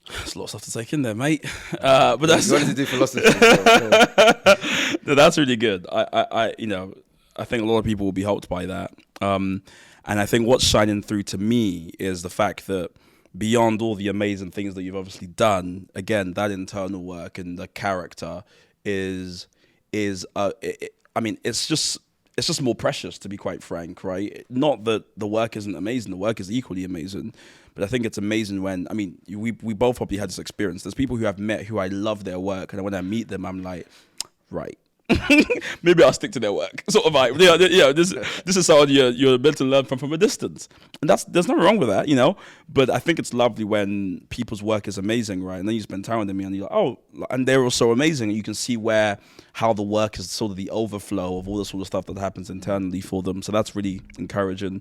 There's a lot of stuff to take in there, mate. But that's You wanted to do philosophy. So. no, that's really good. I think a lot of people will be helped by that. And I think what's shining through to me is the fact that beyond all the amazing things that you've obviously done, again, that internal work and the character is it's just more precious, to be quite frank, right? Not that the work isn't amazing, the work is equally amazing, but I think it's amazing when, we both probably had this experience. There's people who I've met who I love their work, and when I meet them, I'm like, right. Maybe I'll stick to their work, sort of like, this is someone you're meant to learn from a distance, and there's nothing wrong with that, But I think it's lovely when people's work is amazing, right? And then you spend time with them, and you're like, oh, and they're also amazing, and you can see how the work is sort of the overflow of all the sort of stuff that happens internally for them. So that's really encouraging.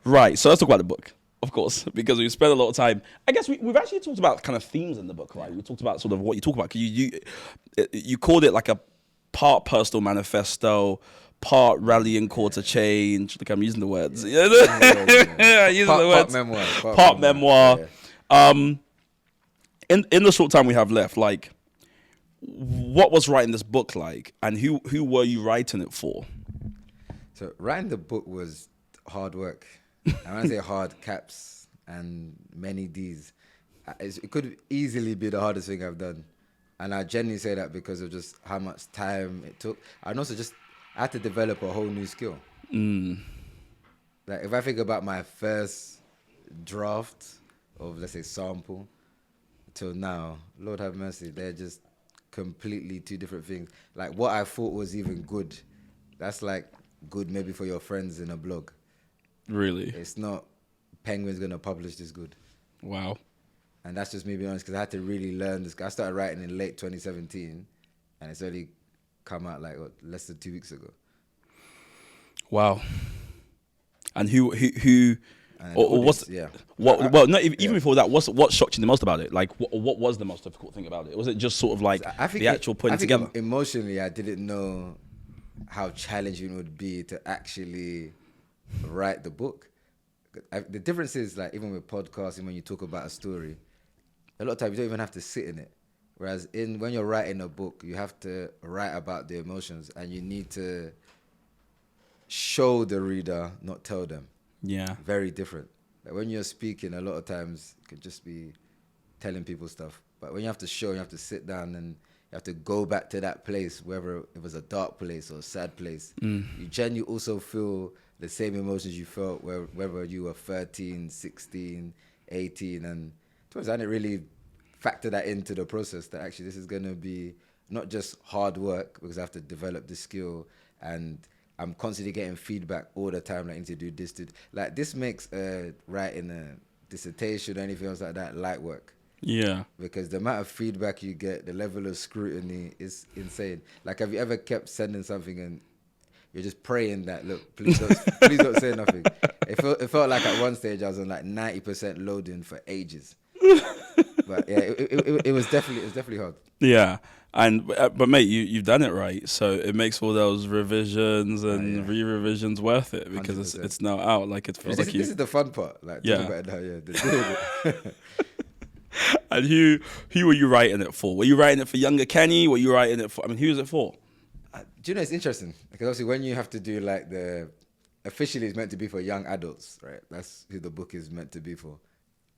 Right. So let's talk about the book. Of course, because we spent a lot of time. I guess we've actually talked about kind of themes in the book, right? We talked about sort of what you talk about. Cause you called it like a part personal manifesto, part rallying call to change. Look, I'm using the words. Part memoir. Part memoir. Yeah. In the short time we have left, like, what was writing this book like, and who were you writing it for? So writing the book was hard work. I want to say hard caps and many D's. It could easily be the hardest thing I've done. And I genuinely say that because of just how much time it took. And also I had to develop a whole new skill. Like if I think about my first draft of, let's say, sample till now, Lord have mercy, they're just completely two different things. Like what I thought was even good, that's like good maybe for your friends in a blog. Really? It's not Penguin's going to publish this good. Wow. And that's just me being honest, because I had to really learn this. I started writing in late 2017, and it's only come out like less than 2 weeks ago. Wow. And who or what's yeah? Even before that, what shocked you the most about it? Like, what was the most difficult thing about it? Was it just sort of like the actual putting together? Emotionally, I didn't know how challenging it would be to actually write the book. The difference is, like, even with podcasting, when you talk about a story, a lot of times you don't even have to sit in it. Whereas when you're writing a book, you have to write about the emotions, and you need to show the reader, not tell them. Yeah. Very different. Like when you're speaking, a lot of times it could just be telling people stuff. But when you have to show, you have to sit down and you have to go back to that place, whether it was a dark place or a sad place. You genuinely also feel the same emotions you felt whether you were 13, 16, 18. And I didn't really factor that into the process, that actually this is going to be not just hard work because I have to develop this skill, and I'm constantly getting feedback all the time, like, I need to do this. Like, this makes writing a dissertation or anything else like that light work. Yeah. Because the amount of feedback you get, the level of scrutiny is insane. Like, have you ever kept sending something and you're just praying that, look, please don't say nothing? It felt like at one stage I was on like 90% loading for ages. But yeah, it was definitely hard. Yeah. And but mate, you've done it right, so it makes all those revisions and re-revisions worth it, because it's now out. Like, it feels this this is the fun part. Like, yeah. About it now, yeah. Doing it. And who were you writing it for? Were you writing it for younger Kenny? Were you writing it for? I mean, who was it for? Do you know, it's interesting because obviously when you have to do like officially it's meant to be for young adults, right? That's who the book is meant to be for.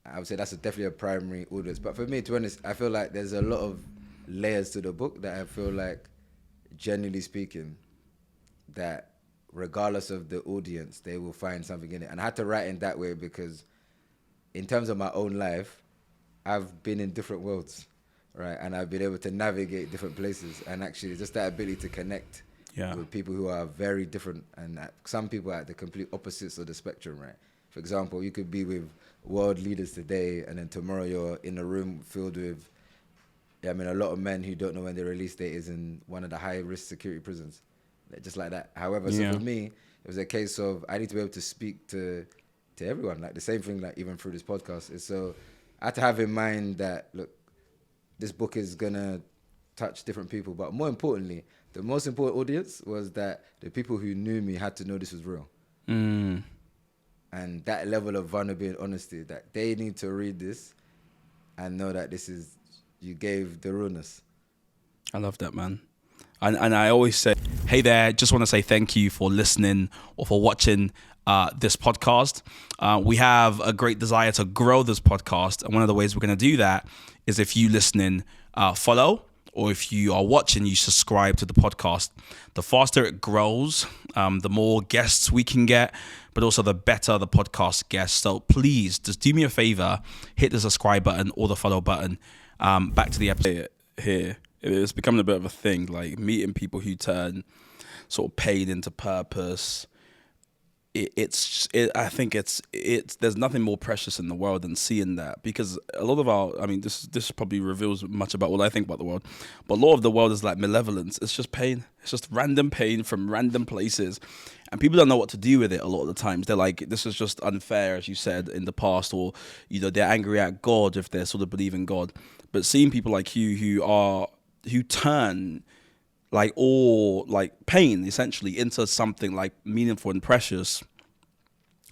I would say that's definitely a primary audience. But for me, to be honest, I feel like there's a lot of layers to the book that I feel like, generally speaking, that regardless of the audience, they will find something in it. And I had to write in that way because in terms of my own life, I've been in different worlds, right? And I've been able to navigate different places, and actually just that ability to connect with people who are very different, and some people are at the complete opposites of the spectrum, right? For example, you could be with world leaders today, and then tomorrow you're in a room filled with, a lot of men who don't know when their release date is in one of the high-risk security prisons, just like that. However, so for me, it was a case of I need to be able to speak to everyone, like the same thing, like even through this podcast. And so I had to have in mind that, look, this book is going to touch different people, but more importantly, the most important audience was that the people who knew me had to know this was real. And that level of vulnerability and honesty, that they need to read this and know that you gave the realness. I love that, man. And I always say, hey there, just want to say thank you for listening or for watching this podcast. We have a great desire to grow this podcast. And one of the ways we're going to do that is if you listening, follow, or if you are watching, you subscribe to the podcast. The faster it grows, the more guests we can get, but also the better the podcast gets. So please just do me a favor, hit the subscribe button or the follow button. Back to the episode here. It's becoming a bit of a thing, like meeting people who turn sort of pain into purpose. I think there's nothing more precious in the world than seeing that, because a lot of this probably reveals much about what I think about the world, but a lot of the world is like malevolence. It's just pain. It's just random pain from random places, and people don't know what to do with it a lot of the times. They're like, this is just unfair, as you said in the past, or they're angry at God if they sort of believe in God. But seeing people like you who turn like all like pain essentially into something like meaningful and precious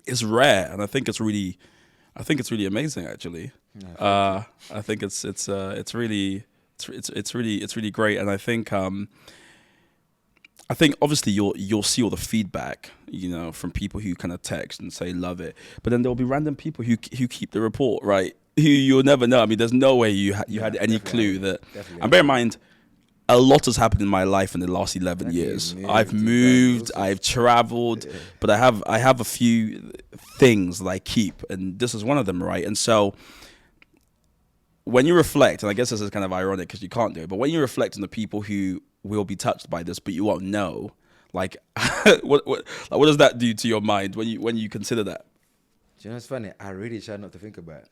is rare, and I think it's really amazing actually. I think it's really great, and I think obviously you'll see all the feedback, from people who kind of text and say love it, but then there'll be random people who keep the report, right? Who you'll never know. I mean, there's no way you had any clue that. And bear in mind, a lot has happened in my life in the last 11 years. I've moved, I've traveled, but I have a few things that I keep, and this is one of them, right? And so when you reflect, and I guess this is kind of ironic because you can't do it, but when you reflect on the people who will be touched by this, but you won't know, like, what does that do to your mind when you consider that? Do you know what's funny? I really try not to think about it.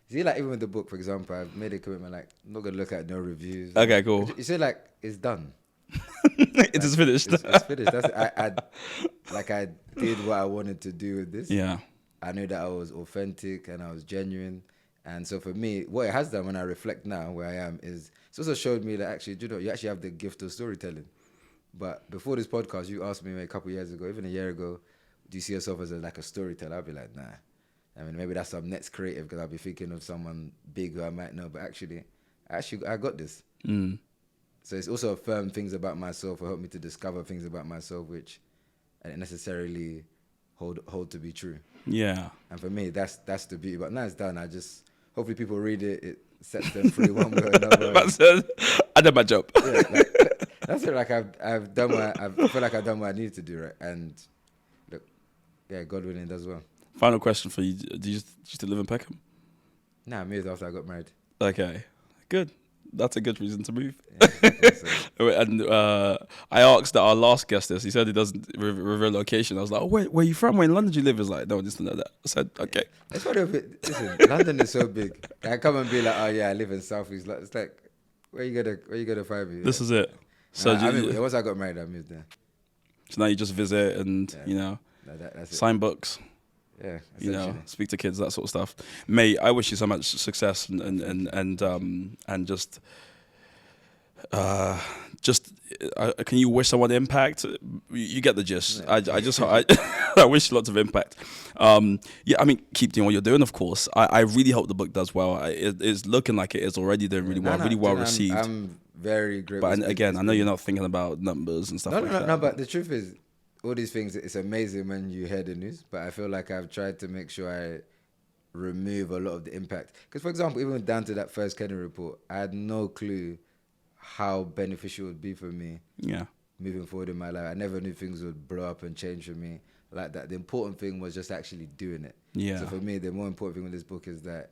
See, like, even with the book, for example, I've made a commitment, like, I'm not going to look at no reviews. Okay, cool. You say, like, it's done. It is finished. It's finished. I did what I wanted to do with this. Yeah. I knew that I was authentic and I was genuine. And so for me, what it has done when I reflect now where I am is it's also showed me that actually, you actually have the gift of storytelling. But before this podcast, you asked me a couple of years ago, even a year ago, do you see yourself as like a storyteller? I'd be like, nah. I mean, maybe that's some next creative because I'll be thinking of someone big who I might know. But actually, I got this. So it's also affirmed things about myself or helped me to discover things about myself which I didn't necessarily hold to be true. Yeah. And for me, that's the beauty. But now it's done. Hopefully people read it. It sets them free one way or another. I did my job. Yeah, that's it. Like I've done I feel like I've done what I needed to do, right? And look, yeah, God willing, does well. Final question for you. Do you still live in Peckham? Nah, I moved after I got married. Okay, good. That's a good reason to move. Yeah, so. And I asked our last guest this. He said he doesn't reveal location. I was like, oh, where are you from? Where in London do you live? He's like, no, I just know that. I said, okay. It's funny if listen, London is so big. I come and be like, oh yeah, I live in South East. It's like, where you gonna find me? This is it. So once I got married, I moved there. So now you just visit and that's sign it. books. Yeah, speak to kids, that sort of stuff. Mate, I wish you so much success and just can you wish someone impact? You get the gist. Yeah. I wish you lots of impact. I mean, keep doing what you're doing, of course. I really hope the book does well. It's looking like it is already doing really well, really well received. I'm very grateful. But again, I know you're not thinking about numbers and stuff like that. No, but the truth is, all these things, it's amazing when you hear the news, but I feel like I've tried to make sure I remove a lot of the impact. Because, for example, even down to that first Kennedy report, I had no clue how beneficial it would be for me moving forward in my life. I never knew things would blow up and change for me like that. The important thing was just actually doing it. Yeah. So for me, the more important thing with this book is that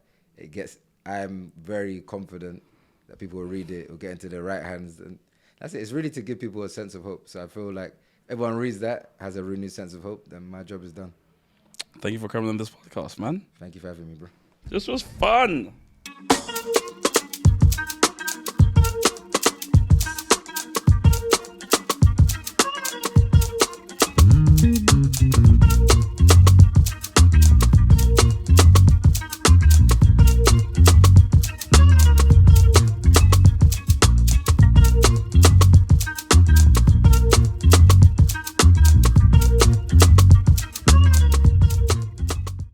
I'm very confident that people will read it, will get into the right hands. And that's it. It's really to give people a sense of hope. So I feel like everyone reads that, has a renewed sense of hope, then my job is done. Thank you for coming on this podcast, man. Thank you for having me, bro. This was fun.